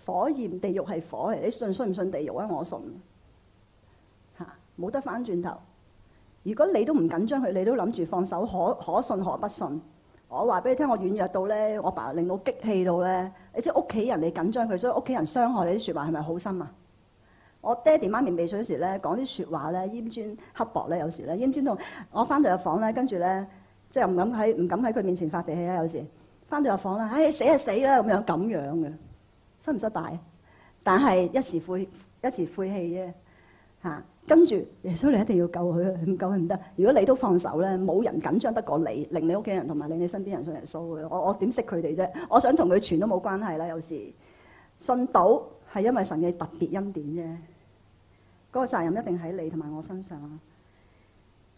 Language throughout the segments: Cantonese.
火焰，地獄係火嚟。你信唔信地獄啊？我信冇得翻轉頭。如果你都唔緊張佢，你都諗住放手，可信可不信。我話俾你聽，我軟弱到咧，我爸令到激氣到咧。你知屋企人你緊張佢，所以屋企人傷害你啲説話係咪好深啊？我爹哋媽咪未睡嗰時咧，講啲説話咧，奄尖刻薄咧，有時咧奄尖到我翻到入房咧，跟住咧即係唔敢喺佢面前發脾氣啦。有時翻到入房啦，死就死啦咁樣嘅，失唔失敗？但係一時晦氣啫嚇。跟住耶穌你一定要救佢，唔救佢唔得。如果你都放手咧，冇人緊張得過你，令你屋企人同埋令你身邊人信耶穌嘅。我點識佢哋啫？我想同佢傳都冇關係啦。有時信到係因為神嘅特別恩典啫，嗰個責任一定喺你同埋我身上。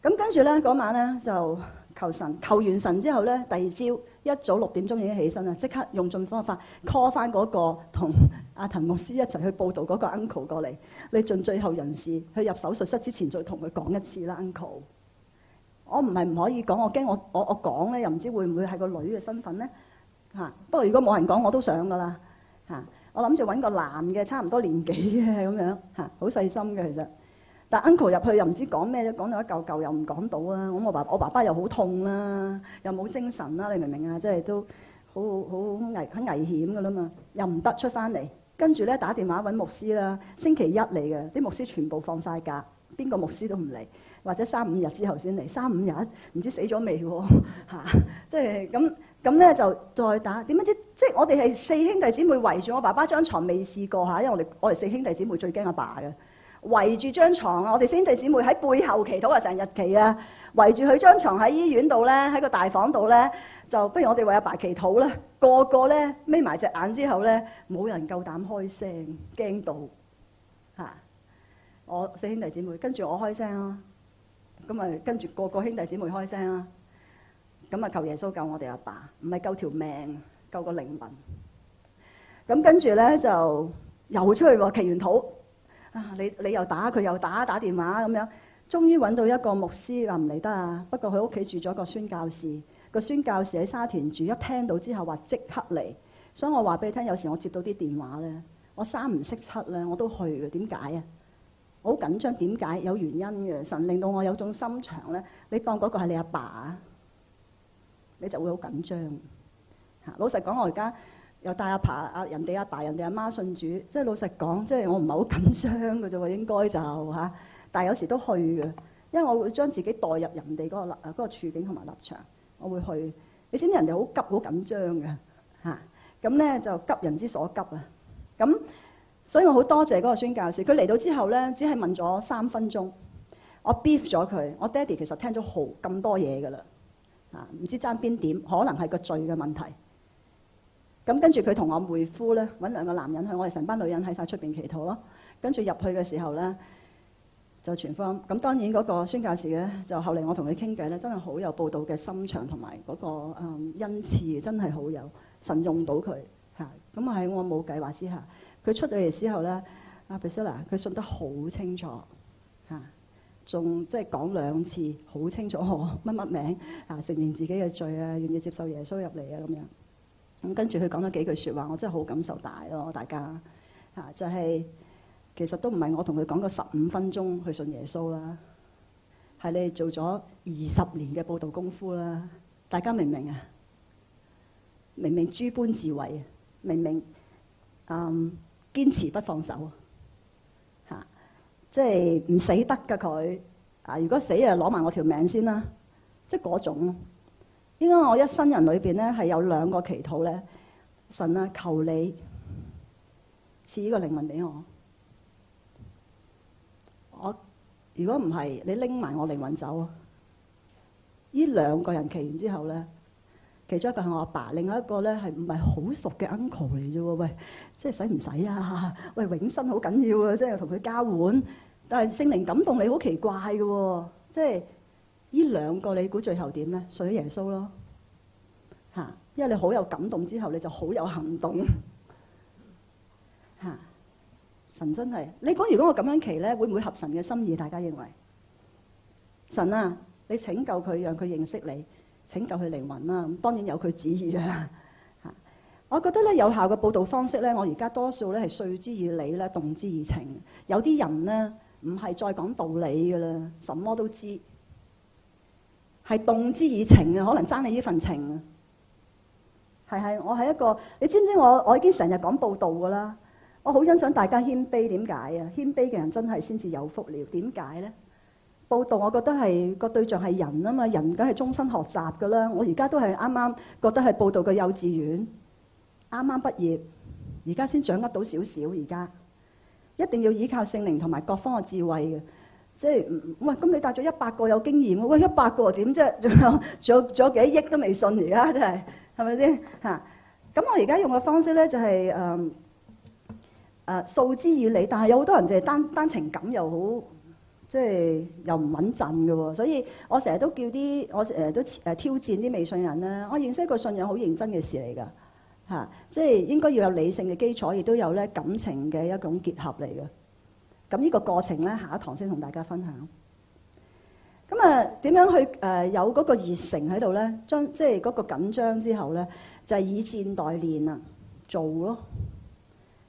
咁跟住咧嗰晚咧就求神，求完神之後咧，第二朝一早6點鐘已經起身啦，即刻用盡方法 call 翻嗰個同阿滕牧師一齊去報道嗰個 uncle 過嚟。你盡最後人事去入手術室之前再同佢講一次啦 ，uncle。我唔係唔可以講，我驚我講咧又唔知會唔會係個女嘅身份咧嚇。不過如果冇人講我都想噶啦嚇。我諗住揾個男嘅差唔多年紀嘅咁樣嚇，好細心嘅其實。但 uncle 入去又唔知講咩，講到一嚿嚿又唔講到啊！咁我爸爸又好痛啦，又冇精神啦，你明唔明啊？即係都好危險噶啦嘛，又唔得出翻嚟。跟住咧打電話揾牧師啦，星期一嚟嘅，啲牧師全部放晒假，邊個牧師都唔嚟，或者3-5日之後先嚟，3-5日唔知死咗未喎嚇！即係咁咧就再打，點樣知？即係我哋係4兄弟姊妹圍住我爸爸張床，未試過嚇，因為我哋4兄弟姊妹最驚阿爸嘅。圍住張床啊！我哋兄弟姊妹喺背後祈禱啊，成日祈啊，圍住佢張床喺醫院度咧，喺個大房度咧，就不如我哋為阿爸祈禱啦。個個咧眯埋隻眼之後咧，冇人夠膽開聲，驚到嚇。我4兄弟姊妹跟住我開聲啦，咁啊跟住個個兄弟姊妹開聲啦，咁啊求耶穌救我哋阿爸，唔係救條命，救個靈魂。咁跟住咧就又出去喎，祈完禱。你又打佢又打電話咁樣，終於揾到一個牧師話唔嚟得啊！不過佢屋企住咗個宣教士，個宣教士喺沙田住，一聽到之後話即刻嚟。所以我話俾你聽，有時我接到啲電話咧，我3唔識7咧，我都去嘅。點解啊？我好緊張，點解？有原因嘅。神令到我有種心腸咧，你當嗰個係你阿爸啊，你就會好緊張嚇。老實講，我而家又帶人哋阿爸、人哋阿媽信主，即係老實講，即係我唔係好緊張嘅啫喎，應該就嚇。但係有時都去嘅，因為我會將自己代入人哋嗰個處境同埋立場，我會去。你知唔知人哋好急、好緊張嘅嚇？咁咧就急人之所急啊！咁所以我好多謝嗰個宣教士，佢嚟到之後咧，只係問咗3分鐘，我 brief 咗佢。我爹哋其實聽咗咁多嘢㗎啦，嚇唔知爭邊點，可能係個罪嘅問題。咁跟住佢同我妹夫咧揾2個男人去，我哋成班女人喺晒出邊祈禱咯。跟住入去嘅時候咧就傳福音。咁當然嗰個宣教士咧就後嚟我同佢傾偈咧，真係好有報道嘅心腸同埋嗰個恩賜，真係好有神用到佢嚇。咁喺我冇計劃之下，佢出到嚟之後咧，阿 Priscilla 佢信得好清楚嚇，仲即係講2次好清楚我乜名嚇，承認自己嘅罪啊，願意接受耶穌入嚟啊咁樣。咁跟住佢講咗幾句説話，我真係好感受大咯，大家嚇就係、其實都唔係我同佢講個15分鐘去信耶穌啦，係你哋做咗20年嘅佈道功夫啦，大家明唔明啊？明明諸般智慧，明明堅持不放手嚇，即係唔死得㗎佢啊！如果死啊，攞埋我條命先啦，即係嗰種。應該我一生人裏邊咧係有2個祈禱咧，神啊，求你賜呢個靈魂俾我。如果唔係，你拎埋我靈魂走啊！呢2個人祈完之後咧，其中一個係我阿爸，另外一個咧係唔係好熟嘅 uncle 嚟啫喎？喂，即係使唔使啊？喂，永生好緊要啊！即係同佢交換，但係聖靈感動你好奇怪嘅喎，即係。呢2個你估最後點咧？信咗耶穌咯嚇，因為你好有感動之後，你就好有行動嚇。神真係，你講如果我咁樣祈咧，會唔會合神嘅心意？大家認為？神啊，你拯救佢，讓佢認識你，拯救佢靈魂啦。咁當然有佢旨意啦嚇。我覺得咧有效嘅報導方式咧，我而家多數咧係説之以理咧，動之以情。有啲人咧唔係再講道理㗎啦，什麼都知，係動之以情啊，可能爭你呢份情啊。係，我係一個，你知唔知我已經成日講報導㗎啦。我好欣賞大家謙卑，點解啊？謙卑嘅人真係先至有福了。點解咧？報導我覺得係個對象係人啊嘛，人梗係終身學習㗎啦。我而家都係啱啱覺得係報導嘅幼稚園，啱啱畢業，而家先掌握到少少。而家一定要依靠聖靈同埋各方嘅智慧嘅，即係喂咁你帶咗100個有經驗，喂100個點啫？仲有幾多億都未信，而家真係係咪先嚇？咁我而家用嘅方式咧就係訴之以理，但係有好多人就係單情感又好，即係又唔穩陣嘅喎。所以我成日都叫啲，我成日都挑戰啲未信人咧。我認識一個信仰好認真嘅事嚟㗎。即係應該要有理性嘅基礎，亦都有咧感情嘅一種結合嚟嘅。咁呢個過程咧，下一堂先同大家分享。咁點樣去有嗰個熱誠喺度咧？即係嗰個緊張之後咧，就係以戰代練啊，做咯，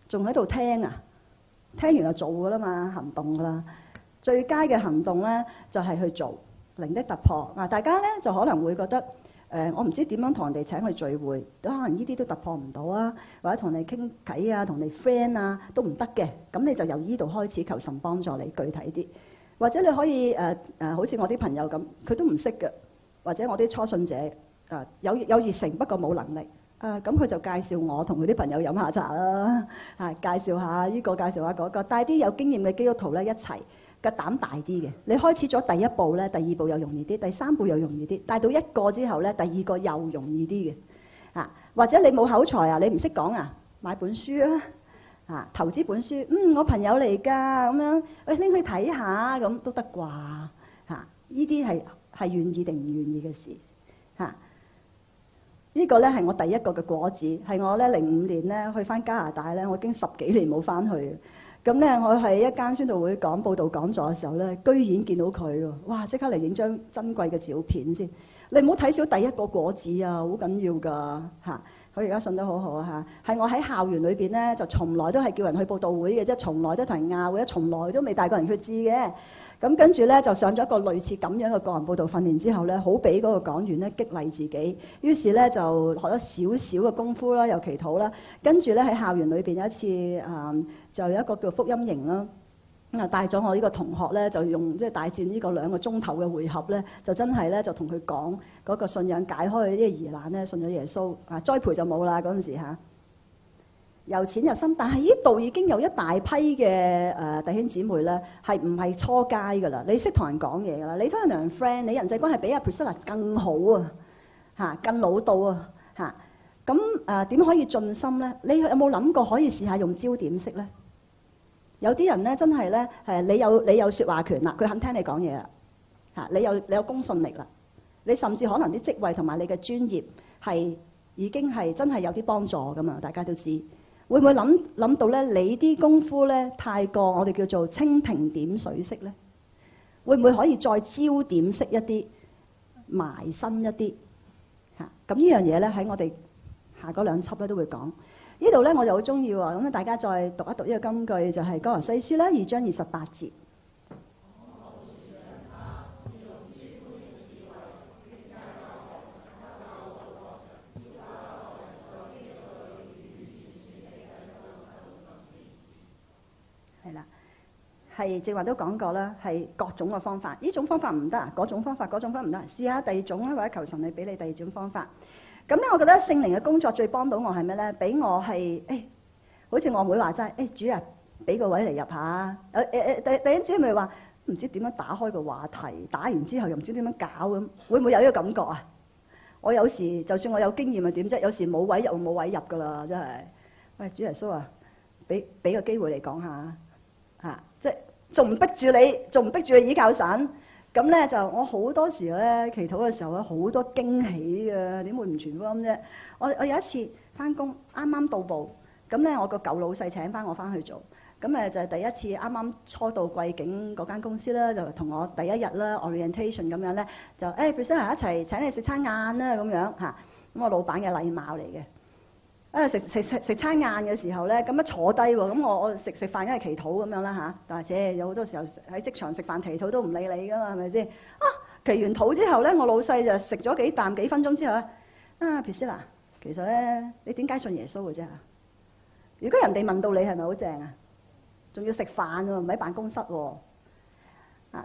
仲喺度聽啊，聽完就做㗎啦嘛，行動㗎啦。最佳嘅行動咧，就係去做零的突破。大家咧就可能會覺得。我唔知點樣同人哋請去聚會，可能呢啲都突破唔到啊，或者同你傾偈啊，同你 friend 啊都唔得嘅。咁你就由呢度開始求神幫助你具體啲，或者你可以好似我啲朋友咁，佢都唔識嘅，或者我啲初信者有熱誠不過冇能力咁佢就介紹我同佢啲朋友飲下茶啦，介紹下呢個，介紹下嗰個，帶啲有經驗嘅基督徒咧一齊。個膽大啲嘅，你開始咗第一步咧，第二步又容易啲，第三步又容易啲，帶到一個之後咧，第二個又容易啲嘅，或者你冇口才啊，你唔識講啊，買本書啊，投資本書，我朋友嚟㗎，咁樣，拎去睇下咁都得啩，呢啲係願意定唔願意嘅事，呢個咧係我第一個嘅果子，係我咧05年咧去翻加拿大咧，我已經10幾年冇翻去。咁咧，我喺一間宣道會報道講座嘅時候咧，居然見到佢喎！哇！即刻嚟影張珍貴嘅照片先。你唔好睇少第一個果子啊，好緊要㗎嚇！佢而家信得好好啊嚇，係我喺校園裏邊咧，就從來都係叫人去報道會嘅啫，從來都同人拗嘅，從來都未帶過人去知嘅。咁跟住咧就上咗一個類似咁樣嘅個人報道訓練之後咧，好俾嗰個講員咧激勵自己，於是咧就學咗少少嘅功夫啦，又祈禱啦。跟住咧喺校園裏邊有一次就有一個叫福音營啦，咁帶咗我呢個同學咧，就用即係大戰呢個2個鐘頭嘅會合咧，就真係咧就同佢講嗰個信仰，解開佢啲疑難咧，信咗耶穌栽培就冇啦嗰陣時嚇。由淺入深，但係呢度已經有一大批嘅弟兄姊妹咧，係唔係初階㗎啦？你識同人講嘢㗎啦，你同人 friend， 你人際關係比阿 Priscilla 更好啊，更老道啊嚇。咁點可以盡心咧？你有冇諗過可以試下用焦點式咧？有啲人咧真係咧你有説話權啦，佢肯聽你講嘢啦嚇，你有公信力啦，你甚至可能啲職位同埋你嘅專業係已經係真係有啲幫助㗎嘛，大家都知。會唔會諗到咧？你啲功夫咧太過我哋叫做蜻蜓點水式咧？會唔會可以再焦點式一啲，埋身一啲嚇？咁呢樣嘢咧喺我哋下嗰2輯咧都會講。呢度咧我就好中意喎，咁大家再讀一讀呢個金句，就係《歌羅西書》啦，2章28節。係啦，係正話都講過啦，係各種嘅方法。呢種方法唔得啊，嗰種方法唔得，試下第二種啦，或者求神你俾你第二種方法。咁咧，我覺得聖靈嘅工作最幫到我係咩咧？俾我係好似我妹話齋，主啊，俾個位嚟入下。第一次咪話唔知點樣打開個話題，打完之後又唔知點樣搞咁，會唔會有呢個感覺啊？我有時就算我有經驗係點啫？有時冇位入冇位入㗎啦，真係。喂，主耶穌啊，俾個機會嚟講下嚇，即係仲唔逼住你倚靠神？咁咧就我好多時咧祈禱嘅時候咧好多驚喜嘅，點會唔傳福音啫？我有一次翻工啱啱到埗，咁咧我個舊老細請翻我翻去做，咁就係第一次啱啱初到貴境嗰間公司啦，就同我第一日啦 orientation 咁樣咧，就Priscilla 一齊請你食餐晏啦咁樣嚇，咁我老闆嘅禮貌嚟嘅。食餐晏嘅時候咧，咁一坐低喎，咁我食飯梗係祈禱咁樣啦嚇。但係有好多時候喺職場食飯祈禱都唔理你噶嘛，係咪先？祈完禱之後咧，我老細就食咗幾分鐘之後咧，Priscilla，其實咧你點解信耶穌嘅啫？如果人哋問到你係咪好正啊？仲要食飯喎，唔喺辦公室喎。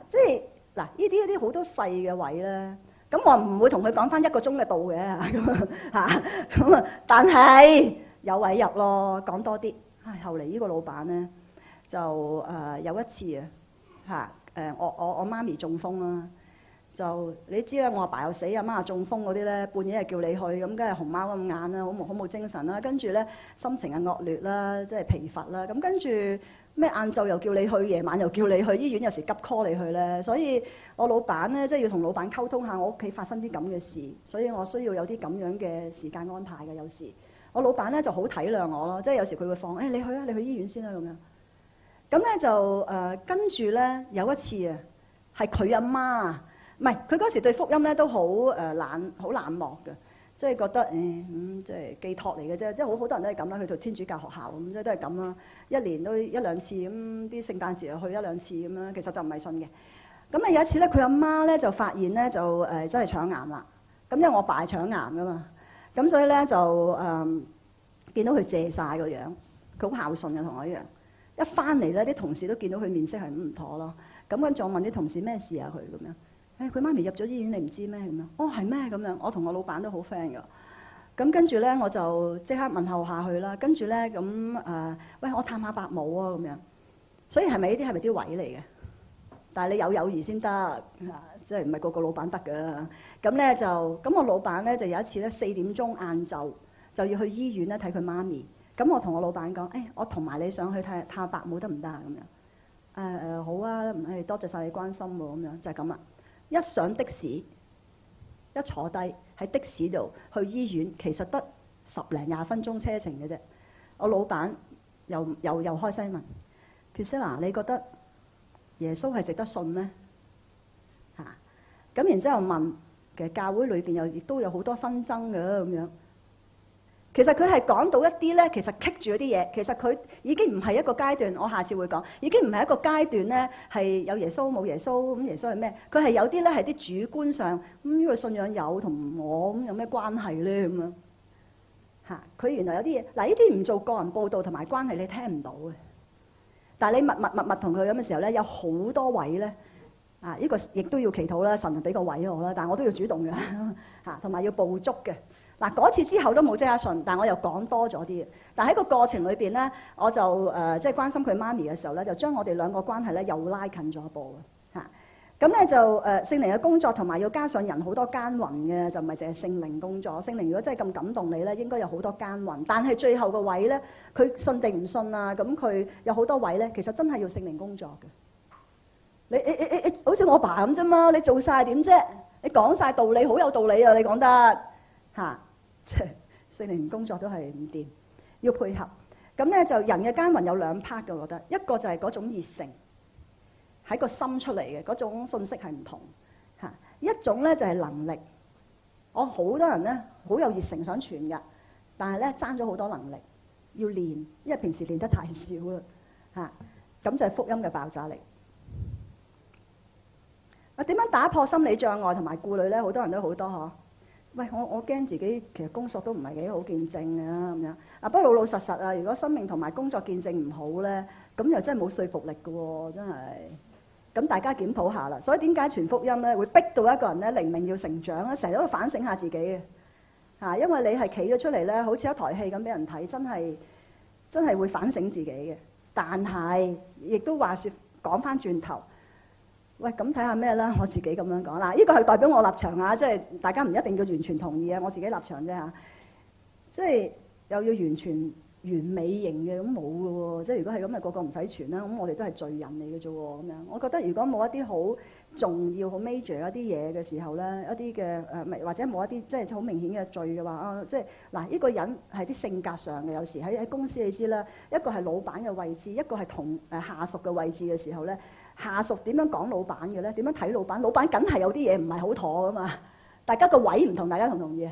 即係嗱，呢啲好多細嘅位咧。咁我唔會同佢講翻1個鐘嘅道嘅咁但係有位入咯，講多啲。後嚟呢個老闆咧就有一次我媽咪中風啦，就你知啦，我阿爸又死，阿媽又中風嗰啲咧，半夜係叫你去，咁梗係熊貓咁眼啦，好冇精神啦，跟住咧心情係惡劣啦，即係疲乏啦，咁跟住咩晏晝又叫你去，夜晚又叫你去醫院，有時急 call 你去咧，所以我老闆咧即係要同老闆溝通下我屋企發生啲咁嘅事，所以我需要有啲咁樣嘅時間安排嘅。有時我老闆咧就好體諒我咯，即係有時佢會放你去啊，你去醫院先啦咁樣。咁咧就跟住咧有一次啊，係佢阿媽，唔係佢嗰時對福音咧都好冷漠嘅，即係覺得即係寄託嚟嘅啫，即係好多人都係咁啦，去到天主教學校咁，即係都係咁啦，一年都1、2次咁，啲聖誕節又去1、2次咁樣，其實就唔係信嘅。咁咧有一次咧，佢阿媽咧就發現咧就真係腸癌啦。咁因為我爸係腸癌噶嘛，咁所以咧就見到佢謝晒個樣，佢好孝順嘅同我一樣。一翻嚟咧，啲同事都見到佢面色係唔妥咯。咁跟住我問啲同事咩事啊？佢咁樣，佢媽咪入咗醫院，你唔知咩咁樣？哦，係咩咁樣？我同我老闆都好 friend 㗎。咁跟住咧，我就即刻問候下去啦。跟住咧咁喂，我探下伯母啊咁樣。所以係咪呢啲係咪啲位嚟嘅？但係你有友誼先得，即係唔係個個老闆得㗎？咁咧就咁，我老闆咧就有一次咧4點鐘晏晝就要去醫院咧睇佢媽咪。咁我同我老闆講，我同埋你上去探下伯母得唔得啊？咁樣好啊，多謝晒你關心喎，咁樣就係咁啦。一上的士，一坐低喺的士度去醫院，其實得10零20分鐘車程嘅啫。我老闆又開聲問 Priscilla， 你覺得耶穌係值得信咩？咁然之後問，其實教會裏邊亦都有好多紛爭嘅咁樣。其實佢係講到一啲咧，其實棘住嗰啲嘢。其實佢已經唔係一個階段，我下次會講，已經唔係一個階段咧，係有耶穌冇耶穌咁。耶穌係咩？佢係有啲咧係啲主觀上呢個信仰有同我咁有咩關係咧咁樣佢原來有啲嘢嗱，呢啲唔做個人報道同埋關係，你聽唔到嘅。但係你密同佢咁嘅時候咧，有好多位咧呢個亦都要祈禱啦，神就俾個位我啦，但係我都要主動嘅同埋要捕捉嘅。嗱，嗰次之後都冇即刻信，但我又講多咗啲。但喺個過程裏邊咧，我就即係關心佢媽咪嘅時候咧，就將我哋兩個關係咧又拉近咗一步嘅咁咧就聖靈嘅工作同埋要加上人好多奸淫嘅，就唔係淨係聖靈工作。聖靈如果真係咁感動你咧，應該有好多奸淫。但係最後個位咧，佢信定唔信啊？咁佢有好多位咧，其實真係要聖靈工作嘅。你好似我爸咁啫嘛，你做晒點啫？你講晒道理，好有道理啊！你講得即係聖靈工作都係唔掂，要配合。咁咧就人嘅奸淫有2 part 嘅，我覺得一個就係嗰種熱誠喺個心出嚟嘅嗰種信息係唔同一種咧就係能力。我好多人咧好有熱誠想傳㗎，但係咧爭咗好多能力要練，因為平時練得太少啦咁就係福音嘅爆炸力。點樣打破心理障礙同埋顧慮咧？好多人都好多嗬。喂，我驚自己其實工作都唔係幾好見證啊咁樣。不過老實實啊，如果生命同埋工作見證唔好咧，咁又真係冇說服力嘅喎，真係。咁大家檢討下啦。所以點解傳福音咧會逼到一個人咧靈命要成長咧？成日都反省下自己嘅因為你係企咗出嚟咧，好似一台戲咁俾人睇，真係會反省自己嘅。但係亦都話説講翻轉頭。喂，咁睇下咩啦？我自己咁樣講啦，呢個係代表我立場啊，即係大家唔一定要完全同意啊，我自己立場啫即係又要完全完美型嘅，咁冇嘅喎。即係如果係咁，咪個個唔使傳啦。咁我哋都係罪人嚟嘅啫喎，咁樣。我覺得如果冇一啲好重要、好 major 一啲嘢嘅時候咧，一啲嘅或者冇一啲即係好明顯嘅罪嘅話即係嗱，呢個人係啲性格上嘅，有時喺公司你知啦，一個係老闆嘅位置，一個係同下屬嘅位置嘅時候咧。下屬點樣講老闆嘅咧？點樣睇老闆？老闆梗係有啲嘢唔係好妥噶嘛。大家個位唔同，大家同唔同意啊？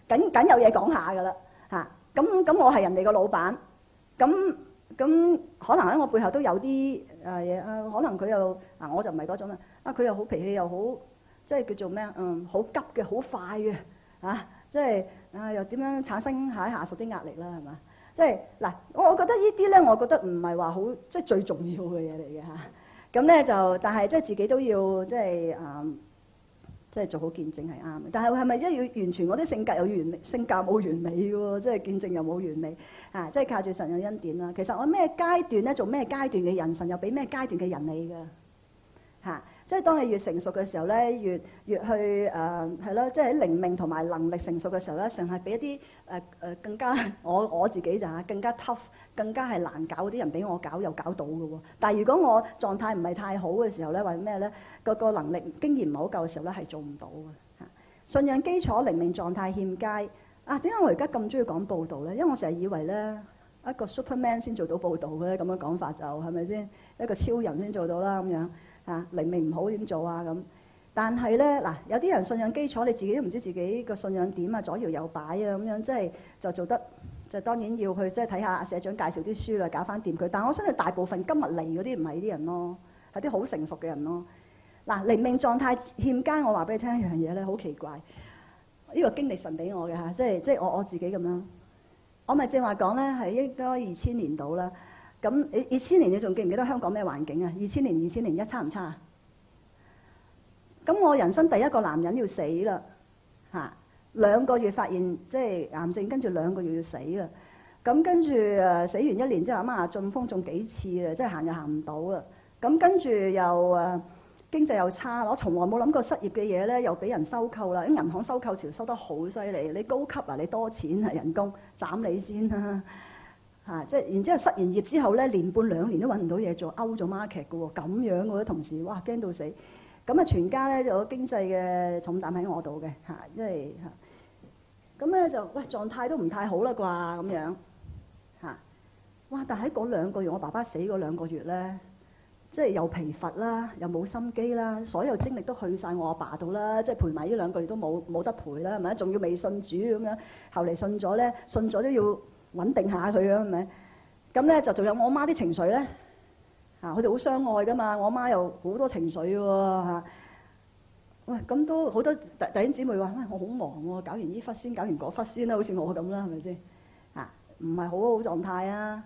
梗有嘢講下噶啦咁我係人哋個老闆，咁可能喺我背後都有啲嘢啊，可能佢又我就唔係嗰種啦，佢又好脾氣又好，即係叫做咩好急嘅，好快嘅即係又點樣產生下屬啲壓力啦，係嘛？即係嗱，我覺得呢啲咧，我覺得唔係話好即係最重要嘅嘢嚟嘅嚇。咁咧就，但係即係自己都要即係做好見證係啱嘅。但係係咪即係要完全我啲性格有完美，性格冇完美嘅喎？即係見證又冇完美即係靠住神嘅恩典啦。其實我咩階段咧，做咩階段嘅人，神又俾咩階段嘅人你㗎即係當你越成熟嘅時候咧，越去係咯，即係喺靈命同埋能力成熟嘅時候咧，神係俾一啲更加我自己就更加 tough， 更加係難搞嗰啲人俾我搞又搞到嘅喎。但係如果我狀態唔係太好嘅時候咧，或者咩咧，個能力經驗唔係好夠嘅時候咧，係做唔到嘅信仰基礎靈命狀態欠佳點解我而家咁中意講報道咧？因為我成日以為咧一個 Superman 先做到報道嘅咁樣講法就係咪先？一個超人先做到啦咁樣。靈命唔好點做咁？但係咧有啲人信仰基礎，你自己都唔知自己個信仰點左搖右擺咁樣，即係就做得就當然要去即係睇下社長介紹啲書啦，搞翻掂佢。但我相信大部分今日嚟嗰啲唔係呢啲人咯，係啲好成熟嘅人咯。靈命狀態欠佳，我話俾你聽一樣嘢咧，好奇怪。呢個經歷神俾我嘅即係我自己咁樣。我咪正話講咧，係應該2000年到啦。咁2000年你仲記唔記得香港咩環境2000年2001差唔差咁我人生第一個男人要死啦2個月發現即係癌症，跟住2個月要死啦。咁跟住死完1年之後，阿媽中風中幾次啦，即係行又行唔到啦。咁跟住又經濟又差，我從來冇諗過失業嘅嘢咧，又俾人收購啦。啲銀行收購潮收得好犀利，你高級你多錢人工斬你先啦。即係然之後失完業之後咧，年半2年都揾唔到嘢做，out 咗 market 嘅喎，咁樣嗰啲同事，哇驚到死！咁全家咧就有經濟嘅重擔喺我度嘅因為咁咧就喂狀態都唔太好啦啩咁樣哇！但喺嗰2個月，我爸爸死嗰2個月咧，即係又疲乏啦，又冇心機啦，所有精力都去晒我阿爸度啦，即係陪埋呢2個月都冇得陪啦，係咪？仲要未信主咁樣，後嚟信咗咧，信咗都要穩定下佢係咪？咁咧就仲有我媽啲情緒咧佢哋好相愛噶嘛，我媽又好多情緒喎喂，咁都好多弟兄姊妹話：喂，我好忙喎，搞完呢忽先，搞完嗰忽先啦，好似我咁啦，係咪先？唔係好狀態啊！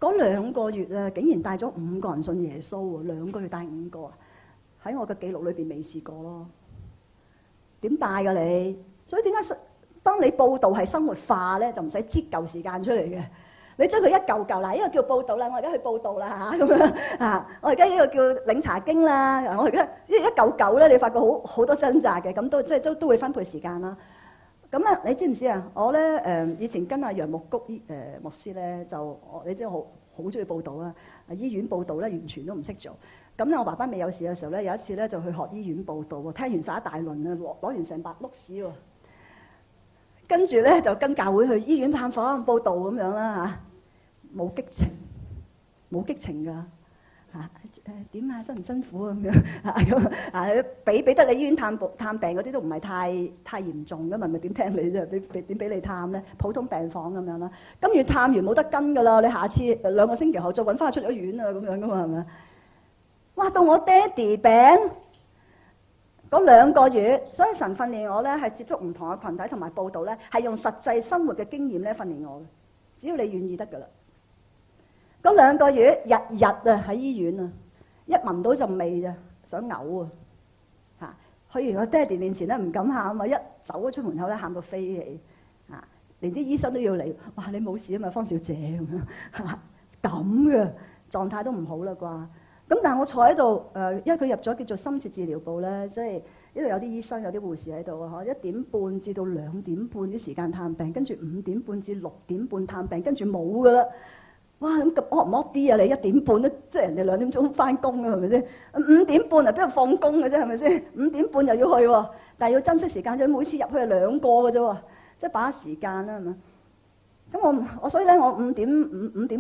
嗰2個月竟然帶咗5個人信耶穌喎，2個月帶5個喺我嘅記錄裏邊未試過咯。點帶㗎你？所以點解當你報道係生活化咧，就唔使擠嚿時間出嚟嘅。你將佢一嚿嚿嗱，呢個叫報道啦，我而家去報道啦咁樣我而家呢個叫領查經啦，我而家一嚿嚿咧，你發覺好多掙扎嘅，咁都即係都會分配時間啦。咁咧，你知唔知我咧以前跟阿楊牧谷牧師咧，你知我好中意報道啊，醫院報道咧完全都唔識做。咁咧，我爸爸未有事嘅時候咧，有一次咧就去學醫院報道喎，聽完晒一大輪攞完成白碌屎喎。跟住咧就跟教會去醫院探訪報道咁樣啦冇激情，冇激情㗎點辛唔辛苦咁樣俾得你醫院探病嗰啲都唔係太嚴重㗎嘛，咪點聽你啫？點俾你探咧？普通病房咁樣啦。咁越探完冇得跟㗎啦，你下次2個星期後再揾翻佢出咗院啊咁樣㗎嘛係咪？哇！到我爹哋病嗰2個月，所以神訓練我咧係接觸唔同嘅群體同埋報道咧，係用實際生活嘅經驗咧訓練我嘅。只要你願意得㗎啦。嗰2個月日日喺醫院一聞到陣味咋，想嘔去完我爹哋面前咧唔敢喊一走咗出門口咧喊到飛起連啲醫生都要嚟，哇！你冇事啊嘛，方小姐咁樣咁嘅狀態都唔好啦啩。咁但係我坐喺度因為佢入咗叫做深切治療部咧，即係呢度有啲醫生有啲護士喺度1點半至到2點半啲時間探病，跟住5點半至6點半探病，跟住冇㗎啦。哇！咁惡唔惡啲啊？你1點半都即係人哋2點鐘翻工啊，係咪先？5點半邊度放工嘅啫，係咪先？5點半又要去喎，但係要珍惜時間，仲每次入去係2個嘅啫喎，即係把握時間啦，係咪？咁我所以咧，我5點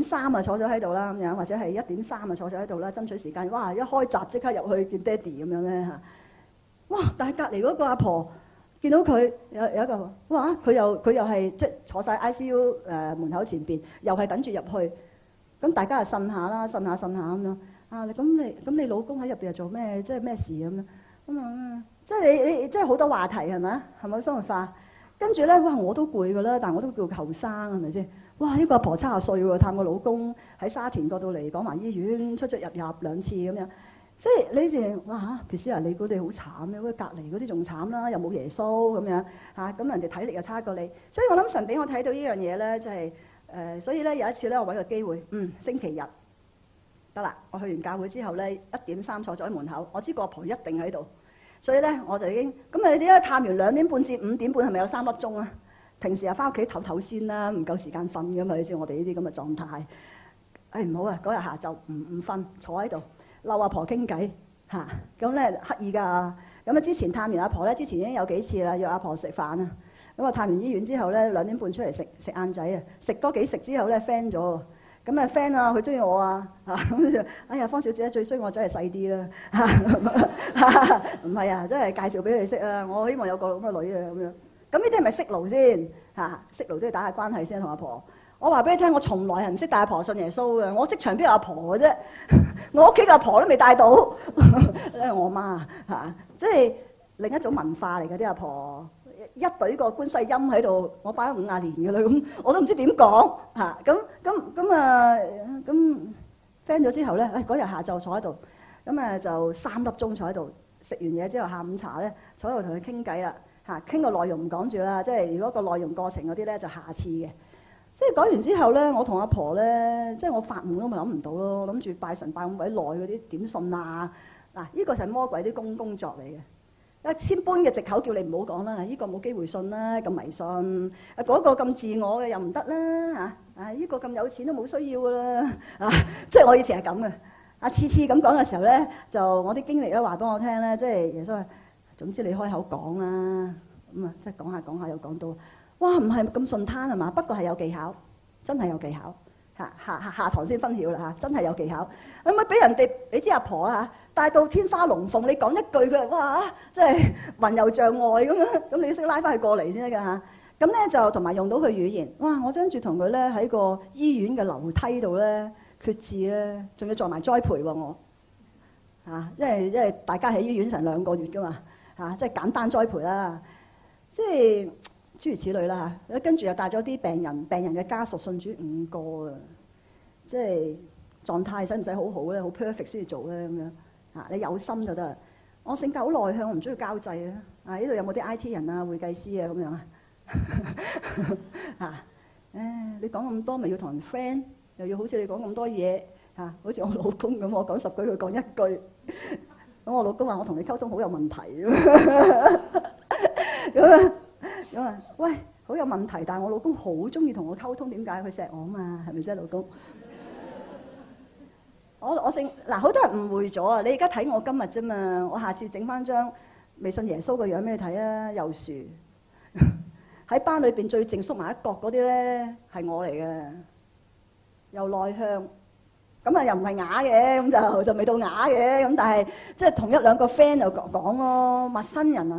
3坐咗喺度啦，咁樣或者係1點3坐咗喺度啦，爭取時間。哇！一開閘即刻入去見爹哋咁樣咧哇！但係隔離嗰個阿婆見到佢有一個，哇！佢又係即係坐晒 ICU 門口前邊，又係等住入去。咁大家就呻下啦，呻下咁樣。啊，咁你老公喺入邊又做咩？即係咩事咁樣？即係你即係好多話題係咪？係咪生活化？跟住咧，哇！我都攰㗎啦，但我都叫後生係咪先？哇！呢個阿婆70歲喎，探個老公喺沙田嗰度嚟，講埋醫院出入2次咁樣。即係你哋哇嚇，皮斯啊，你估你好慘嘅，隔離嗰啲仲慘啦，又冇耶穌咁樣嚇，咁人哋體力又差過你，所以我諗神俾我睇到呢樣嘢咧，就係所以咧有一次咧，我揾個機會，星期日得啦，我去完教會之後咧1點3坐咗喺門口，我知個阿婆一定喺度，所以咧我就已經咁你點解探完2點半至5點半係咪有3粒鐘啊？平時啊翻屋企唞唞先啦，唔夠時間瞓㗎嘛，你知我哋呢啲咁嘅狀態，唔好啊，嗰日下晝唔瞓，坐喺度。嬲阿婆傾偈嚇，咁咧刻意㗎。咁啊之前探完阿婆咧，之前已經有幾次啦，約阿婆食飯啊。咁啊探完醫院之後咧，2點半出嚟食晏仔啊，食多幾食之後咧 friend 咗。咁啊 friend 啊，佢中意我啊嚇，咁就哎呀方小姐最衰我真係細啲啦嚇，唔係啊，真係介紹俾你識啊，我希望有個咁嘅女啊咁樣。咁呢啲係咪識路先嚇？識路都要打下關係先同阿婆。我話俾你聽，我從來係唔識帶阿婆信耶穌嘅。我職場邊有阿婆嘅啫？我屋企嘅阿婆都未帶到，因為我媽嚇，即係另一種文化嚟嘅啲阿婆，一隊個觀世音喺度，我擺咗50年嘅啦，咁我都唔知點講嚇。咁 friend 咗之後咧，嗰日下晝坐喺度，咁就3粒鐘坐喺度，食完嘢之後下午茶咧，坐喺度同佢傾偈啦嚇，傾個內容唔講住啦，即係如果個內容過程嗰啲咧就下次嘅。即係講完之後咧，我同阿婆咧，即係我發夢都咪諗唔到咯，諗住拜神拜咁鬼耐嗰啲點信啊！嗱，呢個就係魔鬼啲工作嚟嘅，千般嘅藉口叫你唔好講啦，呢個冇機會信啦，咁迷信，嗰個咁自我嘅又唔得啦嚇，呢個咁有錢都冇需要噶啦即係我以前係咁嘅，次咁講嘅時候咧，就我啲經歷咧話俾我聽咧，即係耶穌話，總之你開口講啦，咁啊，即係講下又講到。哇，唔係咁順攤係嘛？不過係有技巧，真係有技巧嚇。下堂先分曉啦嚇，真係有技巧。咁咪俾人哋你知阿婆啊帶到天花龍鳳，你講一句佢哇，即係雲遊障礙咁樣，咁你要識拉翻佢過嚟先得㗎嚇。咁咧就同埋用到佢語言，哇！我跟住同佢咧喺個醫院嘅樓梯度咧決志咧，仲要做埋栽培喎我嚇，因為大家喺醫院成2個月㗎嘛嚇，即係簡單栽培啦，即係。諸如此類啦嚇，跟住又帶咗啲病人嘅家屬信主5個啊，即係狀態使唔使好好咧？好 perfect 先至做咧咁樣嚇，你有心就得。我性格好內向，我唔中意交際啊。呢度有冇啲 IT 人啊、會計師啊咁樣啊？你講咁多咪要同人 friend，又要好似你講咁多嘢嚇，好似我老公咁，我講10句佢講1句，咁我老公話我同你溝通好有問題咁喂，好有問題，但係我老公好中意同我溝通，點解？佢錫我啊嘛，係咪啫，老公？我姓嗱，好多人誤會咗啊！你而家睇我今日啫嘛，我下次整翻張未信耶穌嘅樣俾你睇啊！又樹喺班裏邊最靜縮埋一角嗰啲咧，係我嚟嘅，又內向，咁啊又唔係啞嘅，咁就未到啞嘅，咁但係即係同1、2個 friend 就講咯，陌生人啊，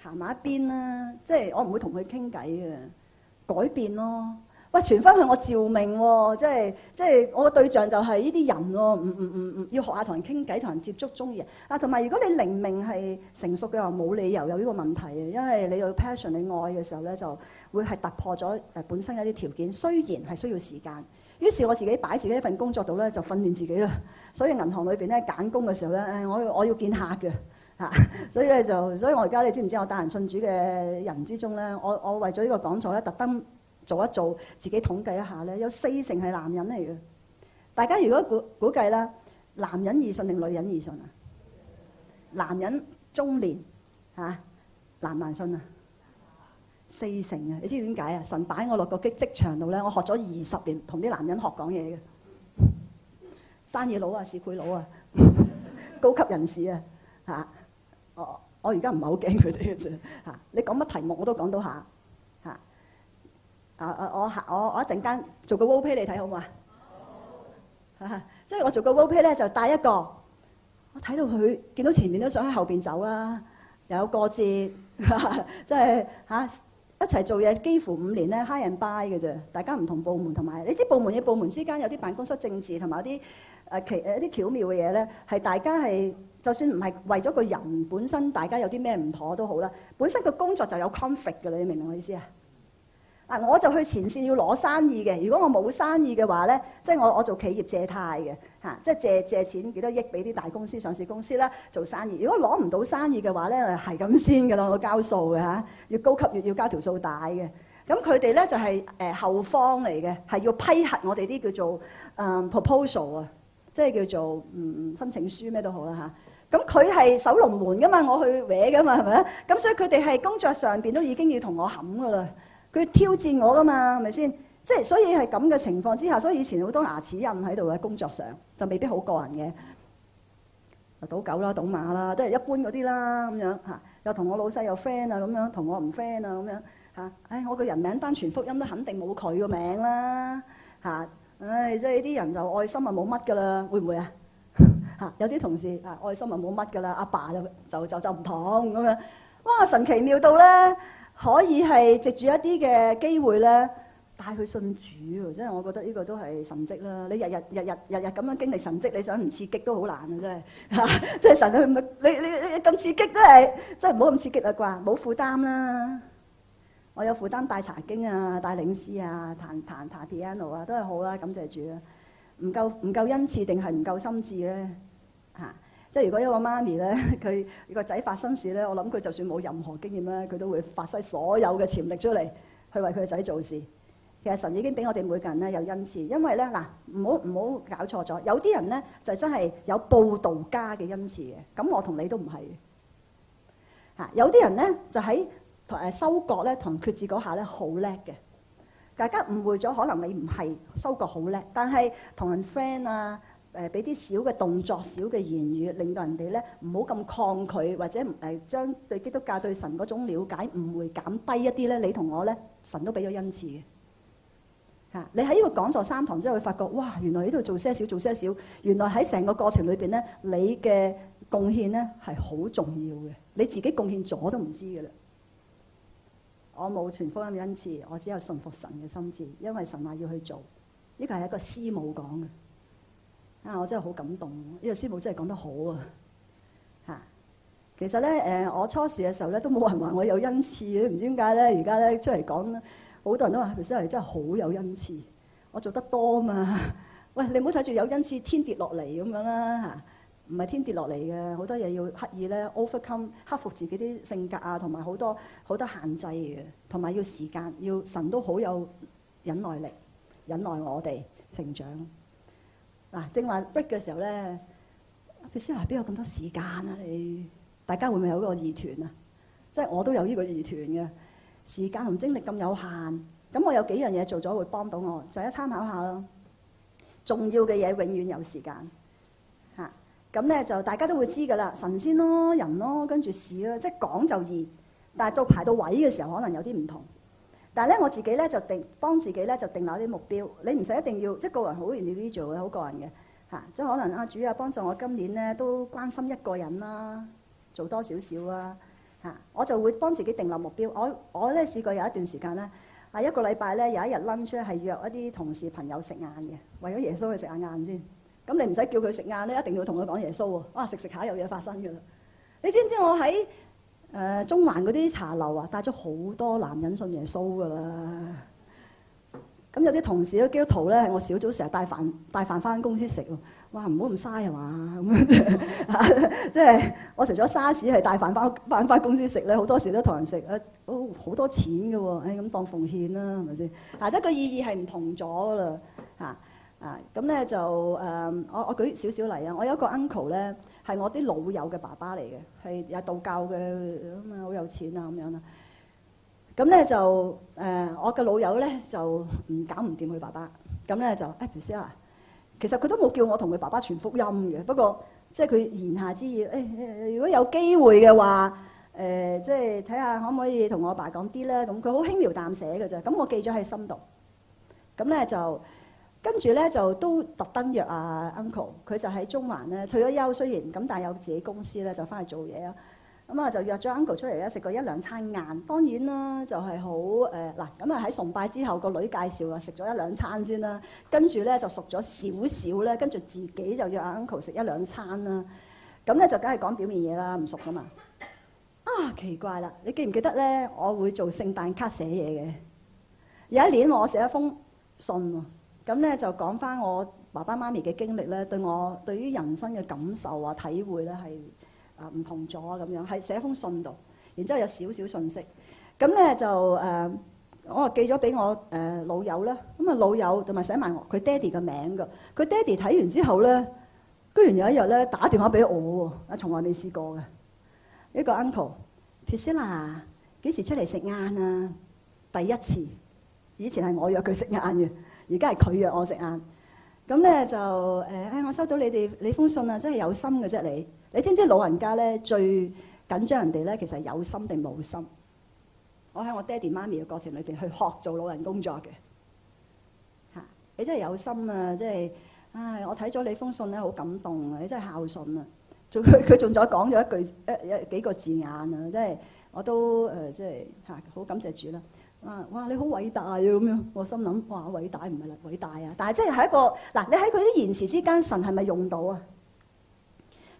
行埋一邊啦，即係我唔會同佢傾偈嘅，改變咯。喂，傳翻去我召命喎，即係我個對象就係呢啲人喎，唔要學下同人傾偈，同人接觸，中意人。同埋如果你靈命係成熟嘅話，冇理由有呢個問題嘅，因為你有 passion， 你愛嘅時候咧，就會係突破咗本身一啲條件，雖然係需要時間。於是我自己擺自己一份工作度咧，就訓練自己啦。所以銀行裏邊咧揀工嘅時候咧，我要見客嘅。所以咧所以我而家你知唔知我帶人信主嘅人之中咧，我為咗呢個講座咧，特登做一做自己統計一下咧，有40%係男人嚟嘅。大家如果估計啦，男人易信定女人易信啊？男人中年難唔難信啊？40%啊！你知點解啊？神擺我落個職場度咧，我學咗20年，同啲男人學講嘢嘅，生意佬啊、市儈佬啊、高級人士啊我而家唔係好驚佢哋嘅啫嚇，你講乜題目我都講到下嚇。我一陣間做個 role play 你睇好唔好啊？即係我做個 role play 咧，就帶一個，我睇到佢見到前面都想喺後邊走啦，又有過節即係一齊做嘢幾乎5年咧 high and buy 嘅啫。大家唔同部門同埋，你知部門與部門之間有啲辦公室政治同埋有啲一啲巧妙嘅嘢咧，係大家係就算唔係為咗個人本身，大家有啲咩唔妥都好啦，本身個工作就有 conflict 嘅，你明唔明我意思啊？我就去前線要攞生意嘅。如果我冇生意嘅話咧，即係我做企業借貸嘅即係借錢幾多億俾啲大公司、上市公司啦做生意。如果攞唔到生意嘅話咧，係咁先㗎啦，我交數嘅越高級越要交條數大嘅。咁佢哋咧就係後方嚟嘅，係要批核我哋啲叫做proposal 啊，即係叫做申請書咩都好啦嚇。咁佢係守龍門㗎嘛，我去搲㗎嘛，係咪啊？咁所以佢哋係工作上邊都已經要同我冚㗎啦。佢挑戰我㗎嘛，係咪先？即係所以係咁嘅情況之下，所以以前好多牙齒印喺度嘅工作上，就未必好過人嘅。賭狗啦、賭馬啦，都係一般嗰啲啦咁樣嚇。又同我老細又 friend 啊咁樣，同我唔 friend 啊咁樣嚇。我個人名單傳福音都肯定冇佢個名啦嚇。即係呢啲人就愛心啊冇乜㗎啦，會唔會啊？有啲同事愛心啊冇乜㗎啦，阿爸就唔同咁樣。哇！神奇妙到咧〜可以係藉住一啲嘅機會咧，帶佢信主喎，即係我覺得呢個都係神蹟啦。你日日咁樣經歷神蹟，你想唔刺激都好難啊！真係即係神佢唔係你咁刺激，真係唔好咁刺激啦啩，冇負擔啦。我有負擔帶查經啊，帶領詩啊，彈 piano 啊，都係好啦，感謝主啊。唔夠恩賜定係唔夠心智咧即係如果一個媽咪咧，佢個仔發生事咧，我諗佢就算冇任何經驗咧，佢都會發揮所有嘅潛力出嚟，去為佢個仔做事。其實神已經俾我哋每個人咧有恩賜，因為咧唔好搞錯咗，有啲人咧就真係有佈道家嘅恩賜嘅，咁我同你都唔係有啲人咧就喺收割咧同決志嗰下咧好叻嘅，大家誤會咗，可能你唔係收割好叻，但係同人 friend 啊。俾啲小嘅動作、小嘅言語，令到人哋咧唔好咁抗拒，或者將對基督教對神嗰種了解誤會減低一啲咧。你同我咧，神都俾咗恩賜嘅你喺呢個講座3堂之後，會發覺哇，原來呢度做些少，做些少，原來喺成個過程裏邊咧，你嘅貢獻咧係好重要嘅。你自己貢獻咗都唔知㗎啦。我冇傳福音嘅恩賜，我只有順服神嘅心志，因為神話要去做。呢個係一個師母講嘅。我真係好感動，呢個師母真係講得好啊！其實咧我初時嘅時候咧都冇人話我有恩賜嘅，唔知點解咧而家咧出嚟講咧，好多人都話佢真係好有恩賜，我做得多嘛。喂，你唔好睇住有恩賜天跌落嚟咁樣啦唔係天跌落嚟嘅，好多嘢要刻意咧 overcome 克服自己啲性格啊，同埋好多限制嘅，同埋要時間，要神都好有忍耐力，忍耐我哋成長。正話 break 嘅時候咧，佩斯娜邊有咁多時間啊？你大家會唔會有嗰個疑團啊？即係我都有呢個疑團嘅，時間同精力咁有限，咁我有幾樣嘢做咗會幫到我，就一參考下咯。重要嘅嘢永遠有時間咁咧就大家都會知㗎啦，神仙咯、人咯，跟住事咯，即係講就易，但係到排到位嘅時候可能有啲唔同。但係咧，我自己咧就幫自己咧就定立啲目標。你唔使一定要，即係個人好 individual 嘅，好個人嘅即係可能主啊幫助我今年咧都關心一個人啦，做多少少啊我就會幫自己定立目標。我咧試過有一段時間咧一個禮拜咧有一日 lunch 係約一啲同事朋友食晏嘅，為咗耶穌去食下晏先。咁你唔使叫佢食晏咧，一定要同佢講耶穌喎。哇，食下有嘢發生㗎啦！你知唔知我喺中環嗰啲茶樓啊，帶咗好多男人信耶穌噶啦。咁有啲同事基督徒咧，係我小組成日帶飯翻公司食喎。哇，唔好咁嘥係嘛？咁樣即係我除咗沙士係帶飯翻公司食咧，好多時都同人食好多錢嘅喎。咁當奉獻啦，係咪先？即係個意義係唔同咗啦。咁咧就我舉少少例啊。我有一個 uncle 咧，係我啲老友嘅爸爸嚟嘅，係有道教嘅咁啊，好有錢啊咁樣啦。咁咧就我嘅老友咧就搞唔掂佢爸爸，咁咧就譬如啊，其實佢都冇叫我同佢爸爸傳福音嘅，不過即係佢言下之意，如果有機會嘅話，即係睇下可唔可以同我爸講啲咧。咁佢好輕描淡寫嘅啫，咁我記咗喺心度。咁咧就跟住咧就都特登約阿 uncle，佢就喺中環咧退咗休，雖然咁但係有自己公司咧，就翻去做嘢啊。咁啊就約咗 uncle 出嚟咧食過一兩餐晏。當然啦，就係好嗱咁啊喺崇拜之後個女介紹啊食咗一兩餐先啦，跟住咧就熟咗少少咧，跟住自己就約阿 uncle 食一兩餐啦。咁咧就梗係講表面嘢啦，唔熟噶嘛。啊奇怪啦，你記唔記得咧？我會做聖誕卡寫嘢嘅。有一年我寫一封信喎，咁咧就講翻我爸爸媽咪嘅經歷咧，對於人生嘅感受啊、體會咧係唔同咗咁樣，係寫封信度，然之後有少少信息，咁咧就我寄咗俾我老友啦，咁啊老友同埋寫埋佢爹哋嘅名㗎，佢爹哋睇完之後咧，居然有一日咧打電話俾我喎，啊從來未試過嘅，一個 uncle，Priscilla 幾時出嚟食晏啊？第一次。以前係我約佢食晏嘅，而家係佢約我食晏。咁咧就我收到你封信啊，真係有心嘅啫你。你知唔知老人家咧最緊張人哋咧，其實係有心定冇心？我喺我爹哋媽咪嘅過程裏邊去學做老人工作嘅嚇。你真係有心啊！即係我睇咗你封信咧，好感動啊！你真係孝順啊！佢仲再講咗一句幾個字眼啊！即係我都即係好感謝主啦。哇！你好偉大啊咁樣，我心諗哇偉大唔係啦，偉大啊！但係即係一個嗱，你喺佢啲言辭之間，神係咪用到啊？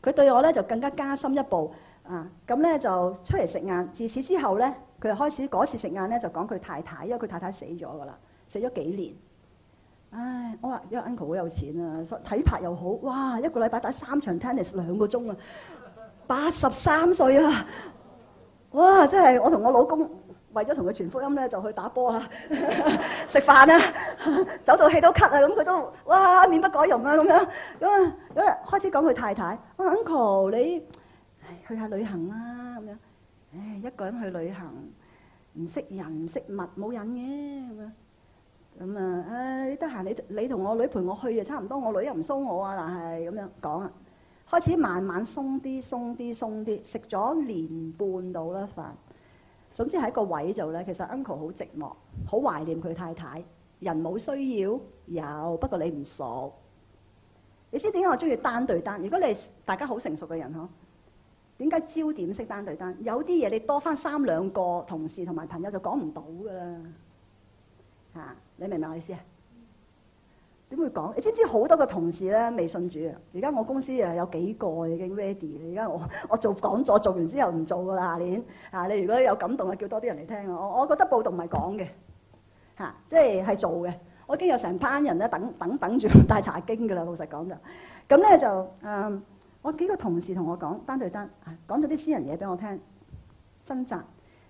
佢對我咧就更加加深一步咁咧就出嚟食晏。自此之後咧，佢就開始嗰次食晏咧就講佢太太，因為佢太太死咗㗎啦，死咗幾年。唉，我話因為 uncle 好有錢啊，體魄又好，哇！一個禮拜打3場 tennis 2個鐘啊，83歲啊！哇！真係我同我老公。為咗同佢傳福音咧，就去打波啊、食飯啊、走到氣都咳啊，咁佢都哇面不改容啊咁樣。咁開始講佢太太，我話 uncle 你去下旅行啦咁樣。唉，一個人去旅行，唔識人唔識物，冇癮嘅咁樣。咁你得閒你同我女陪我去啊，差唔多。我女又唔騷我啊，但係咁樣講啊。開始慢慢鬆啲，食咗年半到啦飯。總之喺個位度咧，其實 uncle 好寂寞，好懷念佢太太。人冇需要有，不過你唔熟。你知點解我中意單對單？如果你大家好成熟嘅人嗬，點解焦點式單對單？有啲嘢你多翻3兩個同事同埋朋友就講唔到噶啦嚇，你明唔明我意思啊？點會講？你知唔知好多個同事咧未信主啊？而家我公司有幾個已經 ready。而家我做講座做完之後唔做噶啦，下年你如果有感動啊，叫多啲人嚟聽啊！我覺得報道唔係講嘅即係做嘅。我已經有成班人咧等住帶查經噶啦，老實講就咁咧就我幾個同事同我講單對單講咗啲私人嘢俾我聽，掙扎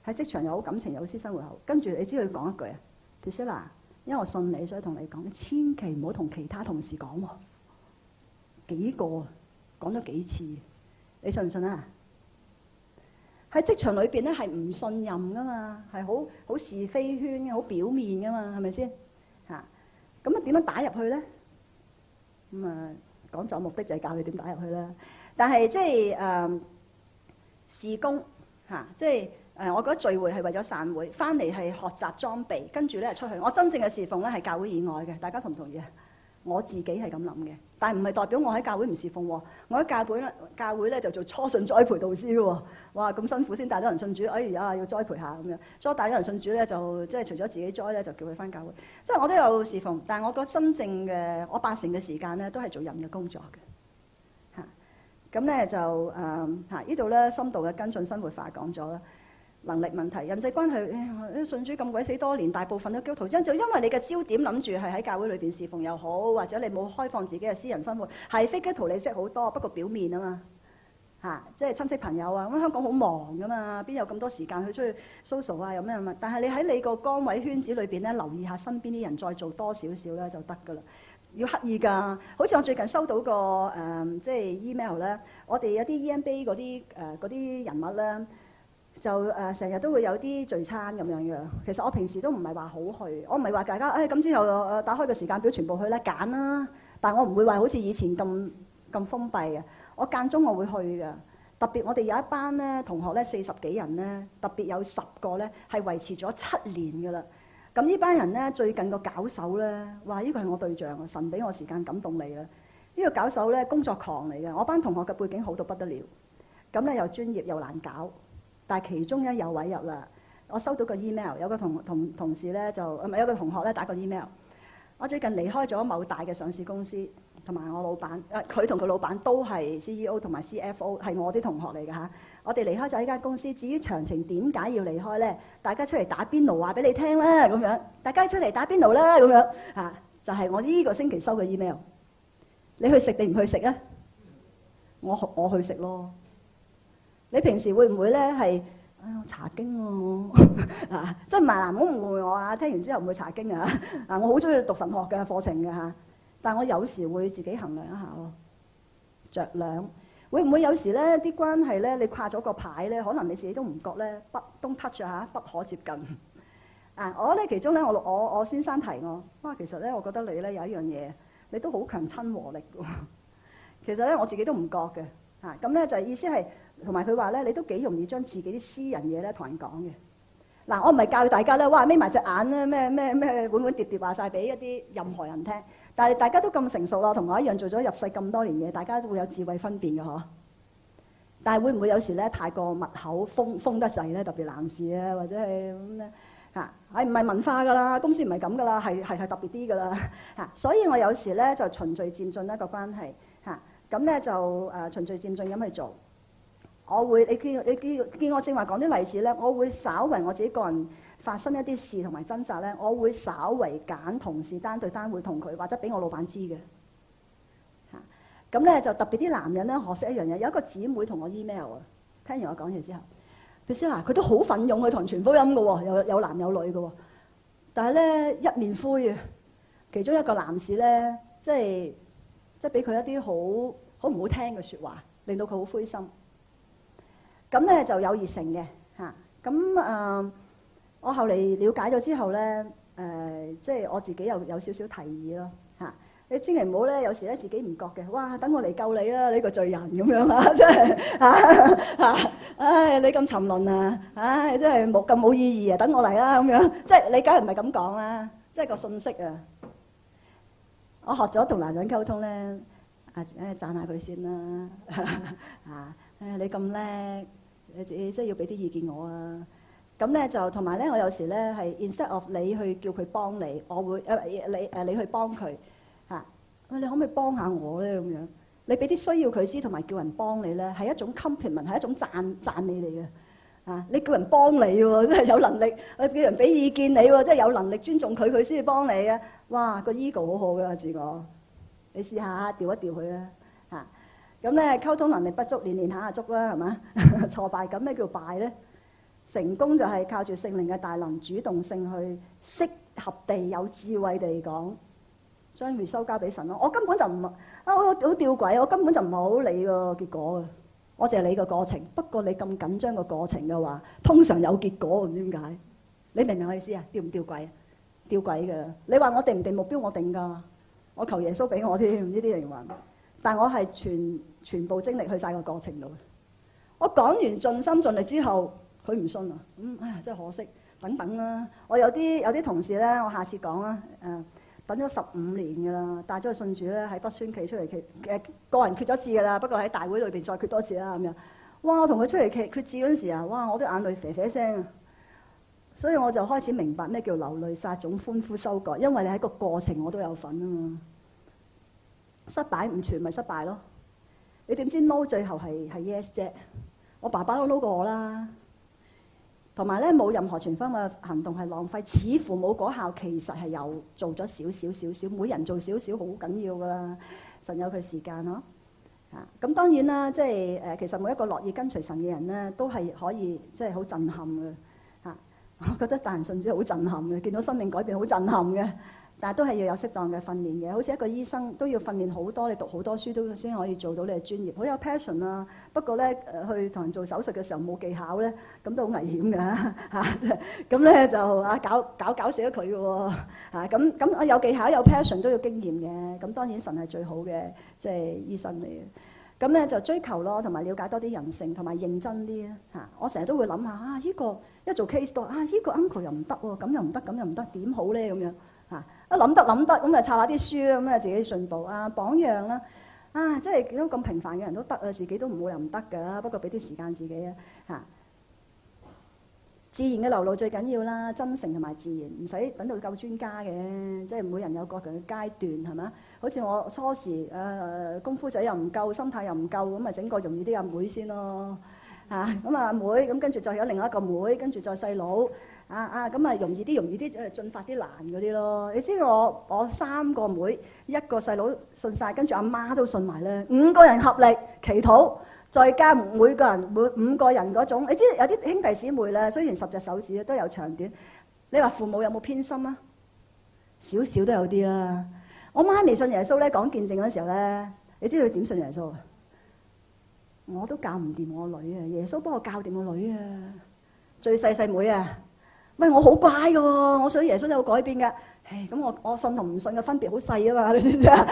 喺職場又好，感情又好，私生活好。跟住你知佢講一句啊 Priscilla 因為我信你，所以同你講，你千祈唔好同其他同事講喎。幾個講咗幾次，你信唔信啊？喺職場裏邊咧係唔信任噶嘛，係好是非圈嘅，好表面噶嘛，係咪先嚇？咁啊點樣打入去咧？咁講咗目的就係教你點打入去啦。但係即係事工即係。我覺得聚會係為咗散會，翻嚟係學習裝備，跟住咧出去。我真正嘅侍奉咧係教會以外嘅，大家同唔同意啊？我自己係咁諗嘅，但係唔係代表我喺教會唔侍奉喎。我喺教會咧就做初信栽培導師嘅喎。哇，咁辛苦先帶到人信主，哎呀要栽培下咁樣。所以帶咗人信主咧就即係除咗自己栽咧，就叫佢翻教會。即係我都有侍奉，但係我覺得真正嘅我80%嘅時間咧都係做人嘅工作嘅。咁咧就呢度咧深度嘅跟進生活化講咗啦。能力問題、人際關係，信主咁鬼死多年，大部分都基督徒，就因為你嘅焦點諗住係喺教會裏邊侍奉又好，或者你冇開放自己嘅私人生活，係非基督徒你識好多，不過表面啊嘛，即係親戚朋友啊，咁香港好忙噶嘛，邊有咁多時間去出去 social 啊，有咩乜？但係你喺你個崗位圈子裏邊咧，留意下身邊啲人，再做多少少咧就得噶啦。要刻意㗎，好似我最近收到個即係 email 咧，我哋有啲 EMBA 嗰啲人物咧。就成日都會有啲聚餐咁樣嘅。其實我平時都唔係話好去，我唔係話大家咁之後打開個時間表全部去咧揀啦。但係我唔會話好似以前咁封閉嘅。我間中我會去嘅。特別我哋有一班咧同學咧40幾人咧，特別有10個咧係維持咗7年㗎啦。咁呢班人咧最近個搞手咧，哇！呢個係我對象啊，神俾我時間感動你啦。呢個搞手咧工作狂嚟嘅，我班同學嘅背景好到不得了。咁咧又專業又難搞，但係其中咧有位入啦。我收到個 email， 有個同事咧就唔係有個同學咧打個 email。我最近離開咗某大嘅上市公司，同埋我老闆，佢同佢老闆都係 CEO 同埋 CFO， 係我啲同學嚟㗎嚇。我哋離開咗呢間公司，至於詳情點解要離開咧，大家出嚟打邊爐話俾你聽啦，咁樣大家出嚟打邊爐啦，咁樣嚇，就係我呢個星期收嘅 email。你去食定唔去食啊？我去食咯。你平時會唔會咧係？查經喎，啊，即係唔係嗱，唔好誤會我啊！聽完之後唔會查經啊！我好中意讀神學嘅課程嘅嚇，但我有時會自己衡量一下咯，酌量會唔會有時咧啲關係咧，你掛咗個牌咧，可能你自己都唔覺咧，don't touch 嚇，不可接近。我咧其中咧，我先生提我，哇，其實咧，我覺得你咧有一樣嘢，你都好強親和力嘅。其實咧，我自己都唔覺嘅嚇，咁咧就意思係。同埋佢話咧，你都幾容易將自己啲私人嘢咧同人講嘅。嗱，我唔係教大家咧，哇眯埋隻眼咧，咩碗碟碟話晒俾一啲任何人聽。但係大家都咁成熟啦，同我一樣做咗入世咁多年嘢，大家都會有智慧分辨嘅嗬。但係會唔會有時咧太過密口封得滯咧？特別男士啊，或者係咁咧嚇，係唔係文化㗎啦？公司唔係咁㗎啦，係特別啲㗎啦嚇。所以我有時咧就循序漸進一個關係嚇，咁咧就循序漸進咁去做。我會你見我正話講啲例子咧，我會稍為我自己個人發生一啲事同埋掙扎咧，我會稍為揀同事單對單會同佢或者俾我老闆知嘅嚇。咁咧就特別啲男人咧學識一樣嘢，有一個姊妹同我 email 啊，聽完我講嘢之後，Priscilla佢都好奮勇去同人傳福音嘅喎，有男有女嘅喎，但係咧一面灰啊。其中一個男士咧，即係俾佢一啲好唔好聽嘅説話，令到佢好灰心。咁咧就有熱誠嘅嚇，咁我後嚟了解咗之後咧，即係我自己有少少提議咯嚇。你千祈唔好咧，有時咧自己唔覺嘅，哇！等我嚟救你啦，呢個罪人咁樣啊，真係嚇，唉，你咁沉淪啊，唉，真係冇意義啊，等我嚟啦咁樣，即係你梗係唔係咁講啦，即係個信息啊。我學咗同男人溝通咧，讚下佢先啦，你咁叻。你自己即係要俾啲意見我啊！咁咧就同埋咧，我有時咧係 instead of 你去叫佢幫你，我會你去幫佢嚇。你可唔可以幫下我咧？咁樣你俾啲需要佢知，同埋叫人幫你咧，係一種 compliment，係一種讚美嚟嘅嚇。你叫人幫你喎，真係有能力；你叫人俾意見你喎，即係有能力尊重佢，佢先至幫你啊！哇，個 ego 好好㗎自我，你試下調一調佢啊嚇。咁咧溝通能力不足，練下足啦，係嘛？挫敗感咩叫敗咧？成功就係靠住聖靈嘅大能，主動性去適合地、有智慧地講，將回收交俾神咯。我根本就唔我好吊詭，我根本就唔係好理個結果嘅，我淨係理個過程。不過你咁緊張個過程嘅話，通常有結果，唔知點解？你明唔明我意思啊？吊唔吊詭啊？吊詭嘅。你話我定唔定目標？我定㗎。我求耶穌俾我添，呢啲靈魂。但我係全部精力去晒個過程度。我講完盡心盡力之後，佢唔信啊！唉，真係可惜。等等啦，我有啲同事咧，我下次講啦。等咗15年㗎啦，帶咗佢信主咧，喺北宣企出嚟決個人決咗志㗎啦。不過喺大會裏邊再決多次啦咁樣。哇！我同佢出嚟決志嗰陣時啊，哇！我啲眼淚啡啡聲啊。所以我就開始明白咩叫流淚撒種、歡呼收割，因為你喺個過程我都有份啊嘛。失敗唔全咪失敗咯，你點知 no 最後係 yes 啫？我爸爸都 no 過我啦，同埋咧冇任何全方位嘅行動係浪費，似乎冇果效，其實係有做咗少少，每人做少少好緊要噶啦，神有佢時間咯。咁當然啦，即係其實每一個樂意跟隨神嘅人咧，都係可以即係好震撼嘅嚇。我覺得大人信主好震撼嘅，見到生命改變好震撼嘅。但係都係要有適當嘅訓練嘅，好似一個醫生都要訓練好多，你讀好多書都先可以做到你嘅專業，好有 passion 啊。不過咧，去同人做手術嘅時候冇技巧咧，咁都好危險㗎嚇。咁咧就搞死咗佢嘅喎嚇。咁我有技巧有 passion 都要經驗嘅。咁當然神係最好嘅即係醫生嚟嘅。咁咧就追求咯，同埋了解多啲人性，同埋認真啲嚇。我成日都會諗下依個一做 case 多依個 uncle 又唔得喎，咁又唔得，咁又唔得，點好咧咁樣嚇？諗得咁啊，抄下啲書咁啊，自己進步啊，榜樣啦。即係見到咁平凡嘅人都得啊，自己都唔會又唔得㗎。不過俾啲時間自己啊嚇。自然嘅流露最緊要啦，真誠同埋自然，唔使等到夠專家嘅，即係每人有各人嘅階段係咪？好似我初時功夫仔又唔夠，心態又唔夠，咁咪整個容易啲阿妹先咯嚇。咁阿妹咁跟住再有另外一個妹，跟住再細佬咁啊容易啲進發啲難嗰啲咯。你知我3個妹1個細佬信晒，跟住阿媽都信埋咧，5個人合力祈禱。再加每個人5個人嗰種，你知有啲兄弟姊妹咧，雖然10隻手指都有長短，你話父母有冇偏心啊？少少都有啲啦。我媽未信耶穌咧，講見證嗰時候咧，你知佢點信耶穌啊？我都教唔掂我女啊，耶穌幫我教掂我女啊。最細妹啊，喂，我好乖㗎喎，我信耶穌有改變㗎。咁我信同唔信嘅分別好細啊嘛，你知唔知啊？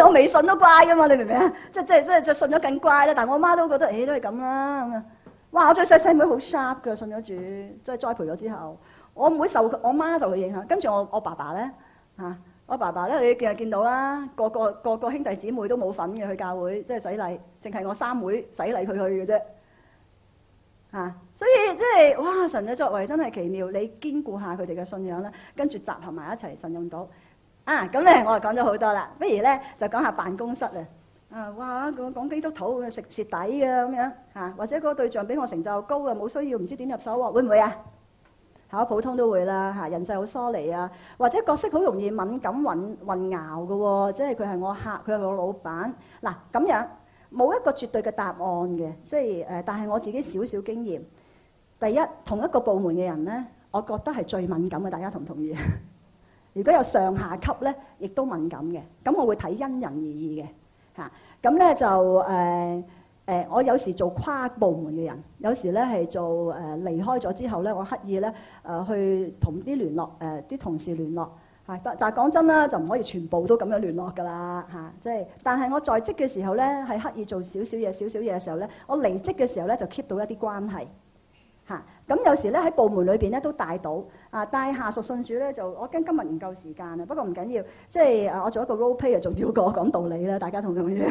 我未信都乖噶嘛，你明唔明啊？即信咗更乖啦。但係我媽都覺得，都係咁啦咁啊。哇！我最細妹好 sharp 㗎，信咗主，即係栽培咗之後，我唔會受我媽受佢影響。跟住我爸爸咧我爸爸咧，你見到啦，個個兄弟姊妹都冇份嘅去教會，即係洗禮，淨係我3妹洗禮佢去嘅啫。所以即係哇！神嘅作為真係奇妙，你堅固下佢哋嘅信仰啦，跟住集合埋一齊，神用到咁咧，我就講咗好多啦。不如咧就講下辦公室啊！哇！講基督徒食蝕底嘅咁樣或者嗰個對象比我成就高啊，冇需要唔知點入手喎，會唔會啊？考普通都會啦人際好疏離啊，或者角色好容易敏感混淆嘅喎，即係佢係我客，佢係我老闆嗱咁樣。冇一個絕對嘅答案嘅，即係但係我自己少少經驗。第一，同一個部門嘅人咧，我覺得係最敏感嘅，大家同唔同意？如果有上下級咧，亦都敏感嘅。咁我會睇因人而異嘅嚇。咁咧就我有時做跨部門嘅人，有時咧係做離開咗之後咧，我刻意咧去同啲聯絡啲同事聯絡。但係講真啦，就唔可以全部都咁樣聯絡㗎啦即係，但係我在職嘅時候咧，係刻意做少少嘢嘅時候咧，我離職嘅時候咧就 keep 到一啲關係咁有時咧喺部門裏邊咧都帶到帶下屬信主咧，就我驚今日唔夠時間啊。不過唔緊要，即係我做一個 role play 仲少過我講道理啦，大家同唔同意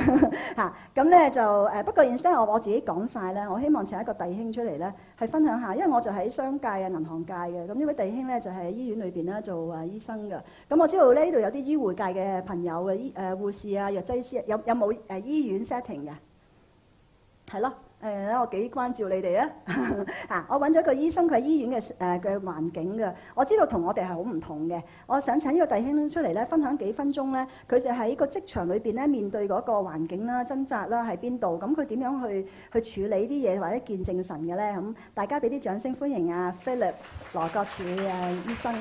咁咧就不過 instead 我自己講晒咧，我希望請一個弟兄出嚟咧係分享下，因為我就喺商界銀行界嘅。咁呢位弟兄咧就喺醫院裏邊咧做醫生嘅。咁我知道呢度有啲醫護界嘅朋友嘅護士啊、藥劑師，有冇醫院 setting 嘅？係咯。我幾關照你哋啊！我揾咗一個醫生，佢係醫院嘅環境嘅，我知道同我哋係好唔同嘅。我想請呢個弟兄出嚟咧，分享幾分鐘咧，佢就喺個職場裏邊咧面對嗰個環境啦、掙扎啦喺邊度，咁佢點樣去處理啲嘢或者見證神嘅咧？咁大家俾啲掌聲歡迎啊 Philip 羅國柱醫生。